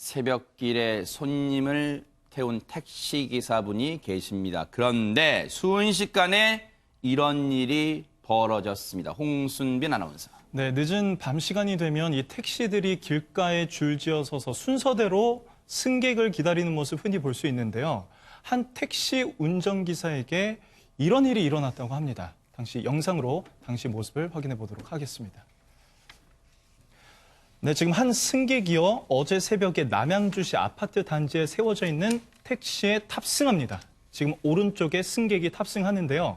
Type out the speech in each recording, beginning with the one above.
새벽길에 손님을 태운 택시기사분이 계십니다. 그런데 순식간에 이런 일이 벌어졌습니다. 홍순빈 아나운서. 네, 늦은 밤 시간이 되면 이 택시들이 길가에 줄지어 서서 순서대로 승객을 기다리는 모습 흔히 볼 수 있는데요. 한 택시 운전기사에게 이런 일이 일어났다고 합니다. 당시 영상으로 당시 모습을 확인해 보도록 하겠습니다. 네, 지금 한 승객이요. 어제 새벽에 남양주시 아파트 단지에 세워져 있는 택시에 탑승합니다. 지금 오른쪽에 승객이 탑승하는데요.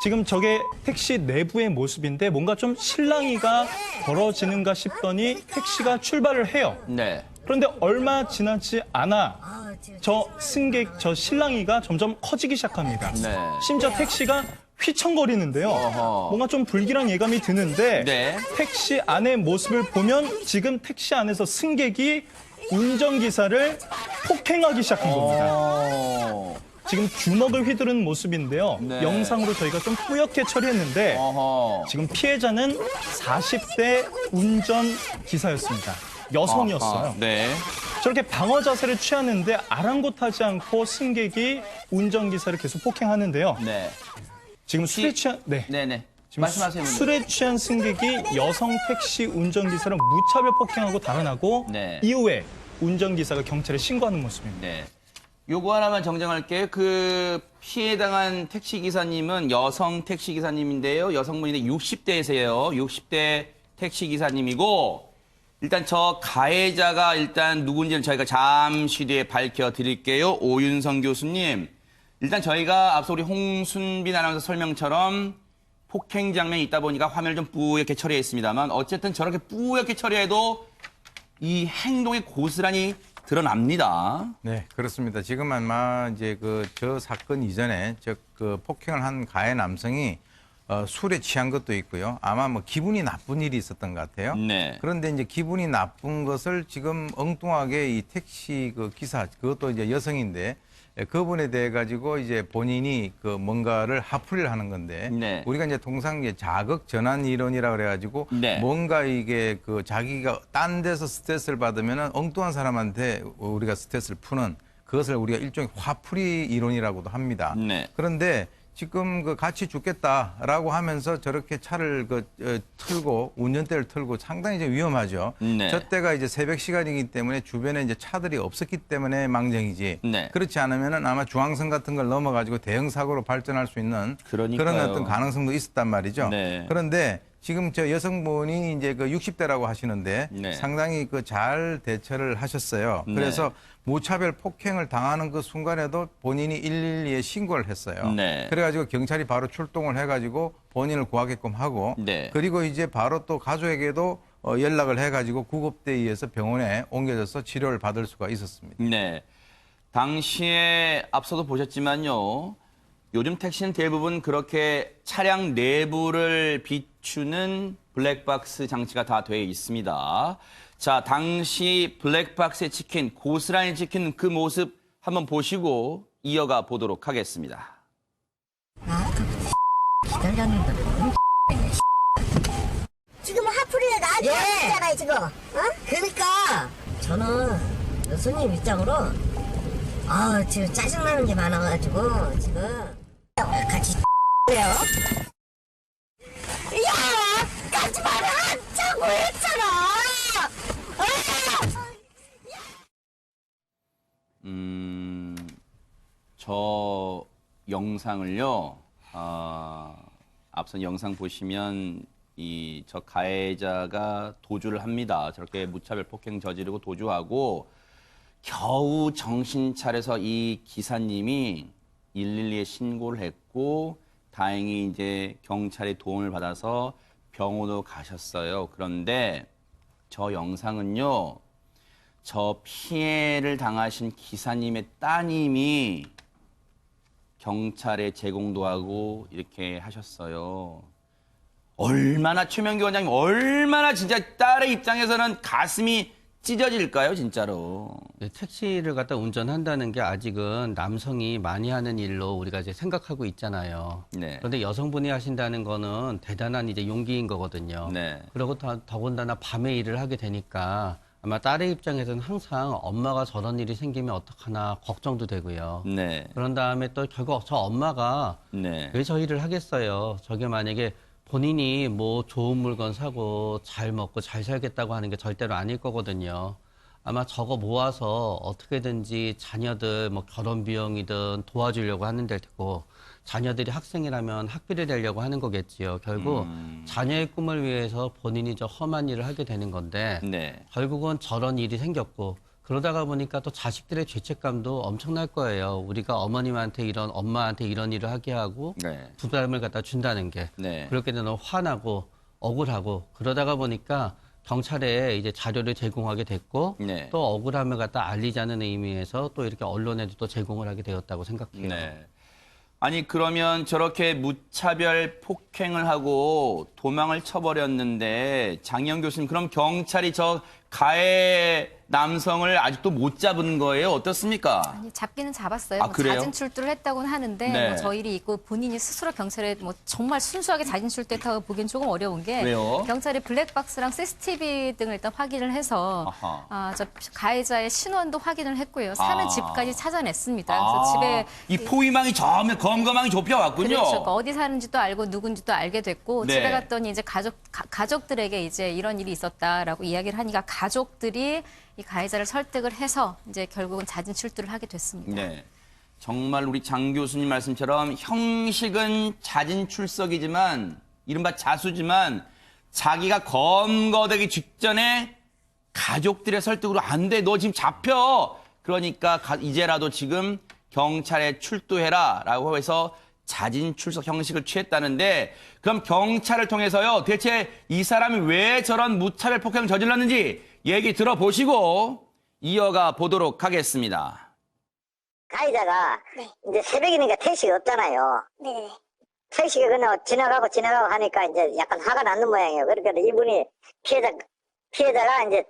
지금 저게 택시 내부의 모습인데 뭔가 좀 실랑이가 벌어지는가 싶더니 택시가 출발을 해요. 네. 그런데 얼마 지나지 않아 저 승객, 저 실랑이가 점점 커지기 시작합니다. 네. 심지어 택시가 휘청거리는데요. 어허. 뭔가 좀 불길한 예감이 드는데 네. 택시 안의 모습을 보면 지금 택시 안에서 승객이 운전기사를 폭행하기 시작한 겁니다. 지금 주먹을 휘두르는 모습인데요. 네. 영상으로 저희가 좀 뿌옇게 처리했는데 어허. 지금 피해자는 40대 운전기사였습니다. 여성이었어요. 아하. 네. 저렇게 방어 자세를 취하는데 아랑곳하지 않고 승객이 운전기사를 계속 폭행하는데요. 네. 지금 술에 취한 네네. 지금 말씀하세요. 술에 취한 승객이 여성 택시 운전기사를 무차별 폭행하고 달아나고 네. 이후에 운전기사가 경찰에 신고하는 모습입니다. 네. 요거 하나만 정정할게요. 그 피해당한 택시기사님은 여성 택시기사님인데요. 여성분인데 60대세요. 60대 택시기사님이고 일단 저 가해자가 일단 누군지는 저희가 잠시 뒤에 밝혀드릴게요. 오윤성 교수님. 일단 저희가 앞서 우리 홍순빈 아나운서 설명처럼 폭행 장면이 있다 보니까 화면을 좀 뿌옇게 처리했습니다만 어쨌든 저렇게 뿌옇게 처리해도 이 행동이 고스란히 드러납니다. 네, 그렇습니다. 지금 아마 이제 저 사건 이전에 그 폭행을 한 가해 남성이 술에 취한 것도 있고요. 아마 뭐 기분이 나쁜 일이 있었던 것 같아요. 네. 그런데 이제 기분이 나쁜 것을 지금 엉뚱하게 이 택시 그 기사, 그것도 이제 여성인데 그분에 대해 가지고 이제 본인이 그 뭔가를 화풀이를 하는 건데 네. 우리가 이제 통상 이제 자극 전환 이론이라 그래 가지고 네. 뭔가 이게 그 자기가 딴 데서 스트레스를 받으면은 엉뚱한 사람한테 우리가 스트레스를 푸는 그것을 우리가 일종의 화풀이 이론이라고도 합니다. 네. 그런데 지금 그 같이 죽겠다라고 하면서 저렇게 차를 틀고 운전대를 틀고 상당히 이제 위험하죠. 네. 저 때가 이제 새벽 시간이기 때문에 주변에 이제 차들이 없었기 때문에 망정이지. 네. 그렇지 않으면은 아마 중앙선 같은 걸 넘어가지고 대형 사고로 발전할 수 있는 그러니까요. 그런 어떤 가능성도 있었단 말이죠. 네. 그런데 지금 저 여성분이 이제 그 60대라고 하시는데 네. 상당히 그 잘 대처를 하셨어요. 네. 그래서 무차별 폭행을 당하는 그 순간에도 본인이 112에 신고를 했어요. 네. 그래가지고 경찰이 바로 출동을 해가지고 본인을 구하게끔 하고 네. 그리고 이제 바로 또 가족에게도 연락을 해가지고 구급대에 의해서 병원에 옮겨져서 치료를 받을 수가 있었습니다. 네. 당시에 앞서도 보셨지만요. 요즘 택시는 대부분 그렇게 차량 내부를 비추는 블랙박스 장치가 다 되어 있습니다. 자, 당시 블랙박스에 찍힌, 고스란히 찍힌 그 모습 한번 보시고 이어가 보도록 하겠습니다. 기다렸는데 지금 화풀이가 나한테 왔잖아요 지금. 그러니까 저는 손님 입장으로 지금 짜증나는 게 많아가지고 지금 같이 해요. 야, 까지 마라 자고 했잖아. 저 영상을요, 앞선 영상 보시면 저 가해자가 도주를 합니다. 저렇게 무차별 폭행 저지르고 도주하고 겨우 정신 차려서 이 기사님이 112에 신고를 했고 다행히 이제 경찰의 도움을 받아서 병원으로 가셨어요. 그런데 저 영상은요, 저 피해를 당하신 기사님의 따님이 경찰에 제공도 하고 이렇게 하셨어요. 얼마나 최명기 원장님 얼마나 진짜 딸의 입장에서는 가슴이 찢어질까요, 진짜로? 네, 택시를 갖다 운전한다는 게 아직은 남성이 많이 하는 일로 우리가 이제 생각하고 있잖아요. 네. 그런데 여성분이 하신다는 거는 대단한 이제 용기인 거거든요. 네. 그리고 더군다나 밤에 일을 하게 되니까 아마 딸의 입장에서는 항상 엄마가 저런 일이 생기면 어떡하나 걱정도 되고요. 네. 그런 다음에 또 결국 저 엄마가 네. 왜 저 일을 하겠어요. 저게 만약에 본인이 뭐 좋은 물건 사고 잘 먹고 잘 살겠다고 하는 게 절대로 아닐 거거든요. 아마 저거 모아서 어떻게든지 자녀들 뭐 결혼 비용이든 도와주려고 하는 데 테고 자녀들이 학생이라면 학비를 내려고 하는 거겠지요. 결국 자녀의 꿈을 위해서 본인이 저 험한 일을 하게 되는 건데 네. 결국은 저런 일이 생겼고 그러다가 보니까 또 자식들의 죄책감도 엄청날 거예요. 우리가 어머님한테 이런 엄마한테 이런 일을 하게 하고 네. 부담을 갖다 준다는 게 네. 그렇게 되면 화나고 억울하고 그러다가 보니까 경찰에 이제 자료를 제공하게 됐고 네. 또 억울함을 갖다 알리자는 의미에서 또 이렇게 언론에도 또 제공을 하게 되었다고 생각해요. 네. 아니 그러면 저렇게 무차별 폭행을 하고 도망을 쳐버렸는데 장영 교수님 그럼 경찰이 저 가해 남성을 아직도 못 잡은 거예요? 어떻습니까? 아니, 잡기는 잡았어요. 아, 뭐 그래요? 자진 출두를 했다고는 하는데 네. 뭐 저 일이 있고 본인이 스스로 경찰에 뭐 정말 순수하게 자진 출두했다고 보기엔 조금 어려운 게 왜요? 경찰이 블랙박스랑 CCTV 등을 일단 확인을 해서 아하. 저 가해자의 신원도 확인을 했고요. 사는 아. 집까지 찾아냈습니다. 그래서 집에 이 포위망이 검거망이 좁혀왔군요. 그렇죠. 그러니까 어디 사는지도 알고 누군지도 알게 됐고 네. 집에 갔더니 이제 가족들에게 이제 이런 일이 있었다라고 이야기를 하니까 가족들이 이 가해자를 설득을 해서 이제 결국은 자진 출두를 하게 됐습니다. 네. 정말 우리 장 교수님 말씀처럼 형식은 자진 출석이지만 이른바 자수지만 자기가 검거되기 직전에 가족들의 설득으로 안 돼. 너 지금 잡혀. 그러니까 이제라도 지금 경찰에 출두해라 라고 해서 자진 출석 형식을 취했다는데 그럼 경찰을 통해서요. 대체 이 사람이 왜 저런 무차별 폭행을 저질렀는지 얘기 들어보시고 이어가 보도록 하겠습니다. 가해자가 이제 새벽이니까 택시가 없잖아요. 네. 택시가 그냥 지나가고 하니까 이제 약간 화가 나는 모양이에요. 그러니까 이분이 피해자가 이제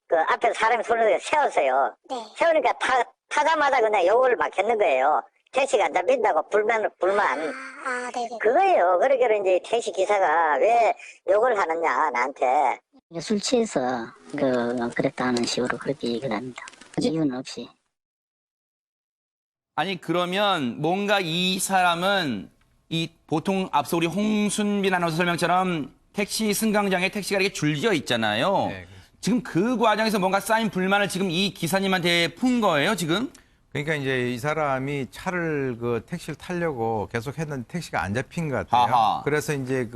그 앞에 사람이 손을 세웠어요. 네. 세우니까 타자마자 그냥 욕을 막 했는 거예요. 택시가 안 잡힌다고 불만. 네네. 그거예요. 그러니까 이제 택시 기사가 왜 욕을 하느냐, 나한테. 술 취해서 그랬다는 식으로 그렇게 얘기를 합니다. 이유는 없이. 아니 그러면 뭔가 이 사람은 이 보통 앞서 우리 홍순빈 아나운서 설명처럼 택시 승강장에 택시가 이렇게 줄지어 있잖아요. 네, 그렇습니다. 지금 그 과정에서 뭔가 쌓인 불만을 지금 이 기사님한테 푼 거예요, 지금? 그러니까 이제 이 사람이 차를 택시를 타려고 계속 했는데 택시가 안 잡힌 것 같아요. 아하. 그래서 이제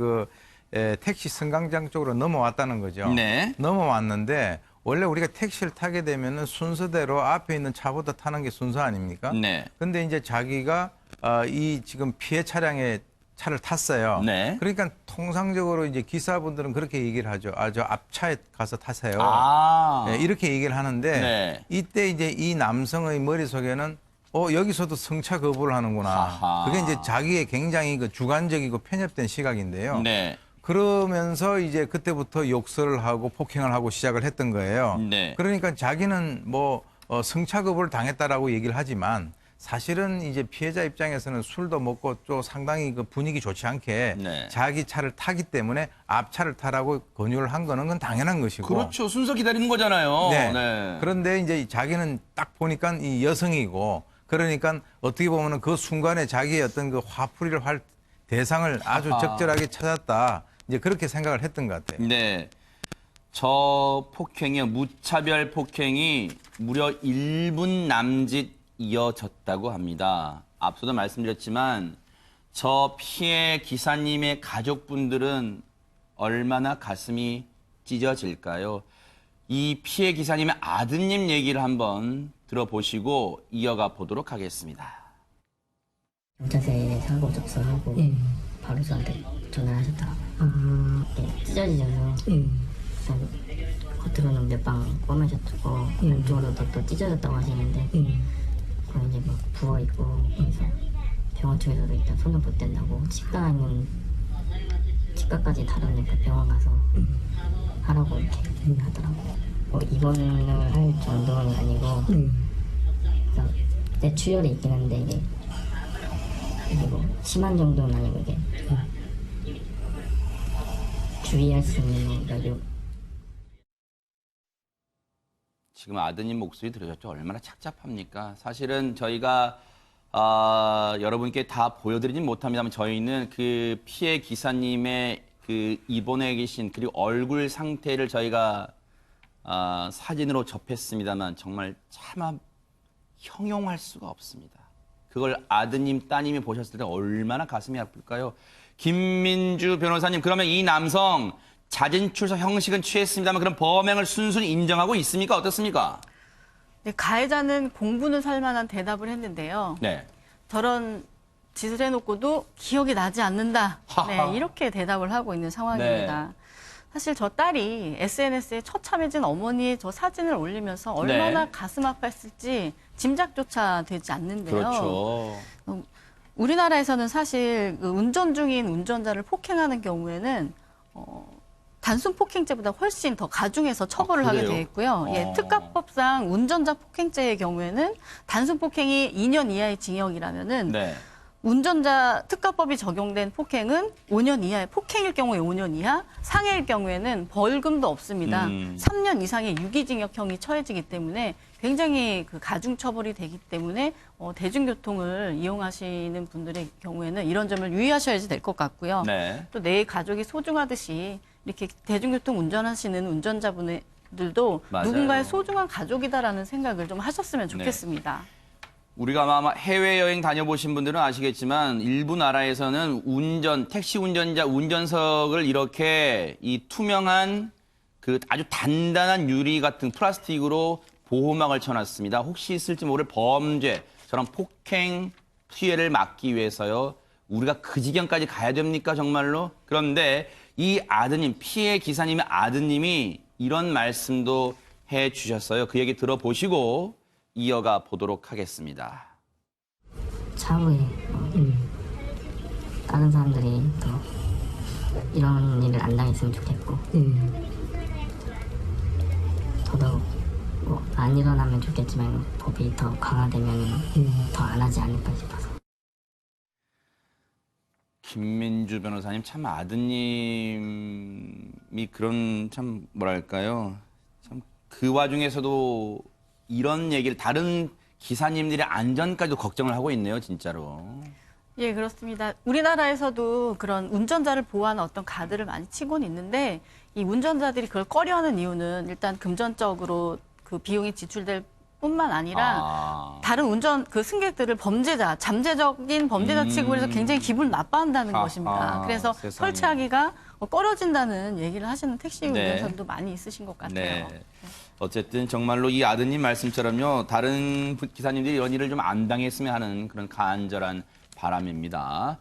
택시 승강장 쪽으로 넘어왔다는 거죠. 네. 넘어왔는데 원래 우리가 택시를 타게 되면은 순서대로 앞에 있는 차보다 타는 게 순서 아닙니까? 네. 근데 이제 자기가 이 지금 피해 차량에 차를 탔어요. 네. 그러니까 통상적으로 이제 기사분들은 그렇게 얘기를 하죠. 저 앞차에 가서 타세요. 네, 이렇게 얘기를 하는데 네. 이때 이제 이 남성의 머릿속에는 여기서도 승차 거부를 하는구나. 아하. 그게 이제 자기의 굉장히 주관적이고 편협된 시각인데요. 네. 그러면서 이제 그때부터 욕설을 하고 폭행을 하고 시작을 했던 거예요. 네. 그러니까 자기는 승차 거부를 당했다라고 얘기를 하지만 사실은 이제 피해자 입장에서는 술도 먹고 또 상당히 분위기 좋지 않게 네. 자기 차를 타기 때문에 앞차를 타라고 권유를 한 거는 그건 당연한 것이고. 그렇죠. 순서 기다리는 거잖아요. 네. 네. 그런데 이제 자기는 딱 보니까 이 여성이고 그러니까 어떻게 보면은 그 순간에 자기의 어떤 화풀이를 할 대상을 아주 아하. 적절하게 찾았다. 이제 그렇게 생각을 했던 것 같아요. 네. 저 폭행이요. 무차별 폭행이 무려 1분 남짓 이어졌다고 합니다. 앞서도 말씀드렸지만 저 피해 기사님의 가족분들은 얼마나 가슴이 찢어질까요? 이 피해 기사님의 아드님 얘기를 한번 들어보시고 이어가 보도록 하겠습니다. 경찰서에 사고 접수하고 바로 저한테 전화를 하셨더라고요. 찢어지셔서 겉으로는 몇 방 꼬매셨고 안쪽으로도 또 찢어졌다고 하시는데 그럼 이제 막 부어있고 그래서 병원 쪽에서도 일단 손을 못 댄다고 치과까지 다뤘는데 병원 가서 하라고 이렇게 하더라고요. 입원을 할 정도는 아니고 그래서 뇌출혈이 있긴 한데 이게 심한 정도는 아니고 이게 주의할 수 있는 지금 아드님 목소리 들으셨죠? 얼마나 착잡합니까? 사실은 저희가 여러분께 다 보여드리진 못합니다만 저희는 그 피해 기사님의 그 입원해 계신 그리고 얼굴 상태를 저희가 사진으로 접했습니다만 정말 차마 형용할 수가 없습니다. 그걸 아드님, 따님이 보셨을 때 얼마나 가슴이 아플까요? 김민주 변호사님, 그러면 이 남성 자진 출석 형식은 취했습니다만 그럼 범행을 순순히 인정하고 있습니까? 어떻습니까? 네, 가해자는 공부는 살만한 대답을 했는데요. 네. 저런 짓을 해놓고도 기억이 나지 않는다. 네, 이렇게 대답을 하고 있는 상황입니다. 네. 사실 저 딸이 SNS에 처참해진 어머니의 저 사진을 올리면서 얼마나 네. 가슴 아팠을지 짐작조차 되지 않는데요. 그렇죠. 우리나라에서는 사실 그 운전 중인 운전자를 폭행하는 경우에는 단순 폭행죄보다 훨씬 더 가중해서 처벌을 하게 그래요? 돼 있고요. 예, 특가법상 운전자 폭행죄의 경우에는 단순 폭행이 2년 이하의 징역이라면은 네. 운전자 특가법이 적용된 폭행은 5년 이하의 폭행일 경우에 5년 이하, 상해일 경우에는 벌금도 없습니다. 3년 이상의 유기징역형이 처해지기 때문에 굉장히 그 가중 처벌이 되기 때문에 대중교통을 이용하시는 분들의 경우에는 이런 점을 유의하셔야지 될 것 같고요. 네. 또 내 가족이 소중하듯이 이렇게 대중교통 운전하시는 운전자분들도 맞아요. 누군가의 소중한 가족이다라는 생각을 좀 하셨으면 네. 좋겠습니다. 우리가 아마 해외여행 다녀보신 분들은 아시겠지만 일부 나라에서는 택시 운전자 운전석을 이렇게 이 투명한 그 아주 단단한 유리 같은 플라스틱으로 보호막을 쳐놨습니다. 혹시 있을지 모를 범죄, 저런 폭행 피해를 막기 위해서요. 우리가 그 지경까지 가야 됩니까 정말로? 그런데 이 아드님, 피해 기사님의 아드님이 이런 말씀도 해주셨어요. 그 얘기 들어보시고 이어가 보도록 하겠습니다. 차후에 다른 사람들이 또 이런 일을 안 당했으면 좋겠고 더더욱 뭐 안 일어나면 좋겠지만 법이 더 강화되면 더 안 하지 않을까 싶어서. 김민주 변호사님, 참 아드님이 그런 참 뭐랄까요? 참 그 와중에서도 이런 얘기를 다른 기사님들의 안전까지도 걱정을 하고 있네요, 진짜로. 예, 그렇습니다. 우리나라에서도 그런 운전자를 보호하는 어떤 가드를 많이 치고는 있는데 이 운전자들이 그걸 꺼려하는 이유는 일단 금전적으로 그 비용이 지출될 뿐만 아니라 다른 운전 그 승객들을 범죄자, 잠재적인 범죄자 취급을 해서 굉장히 기분을 나빠한다는 것입니다. 그래서 세상에. 설치하기가 꺼려진다는 얘기를 하시는 택시 네. 운전사들도 많이 있으신 것 같아요. 네. 어쨌든 정말로 이 아드님 말씀처럼요. 다른 기사님들이 이런 일을 좀 안 당했으면 하는 그런 간절한 바람입니다.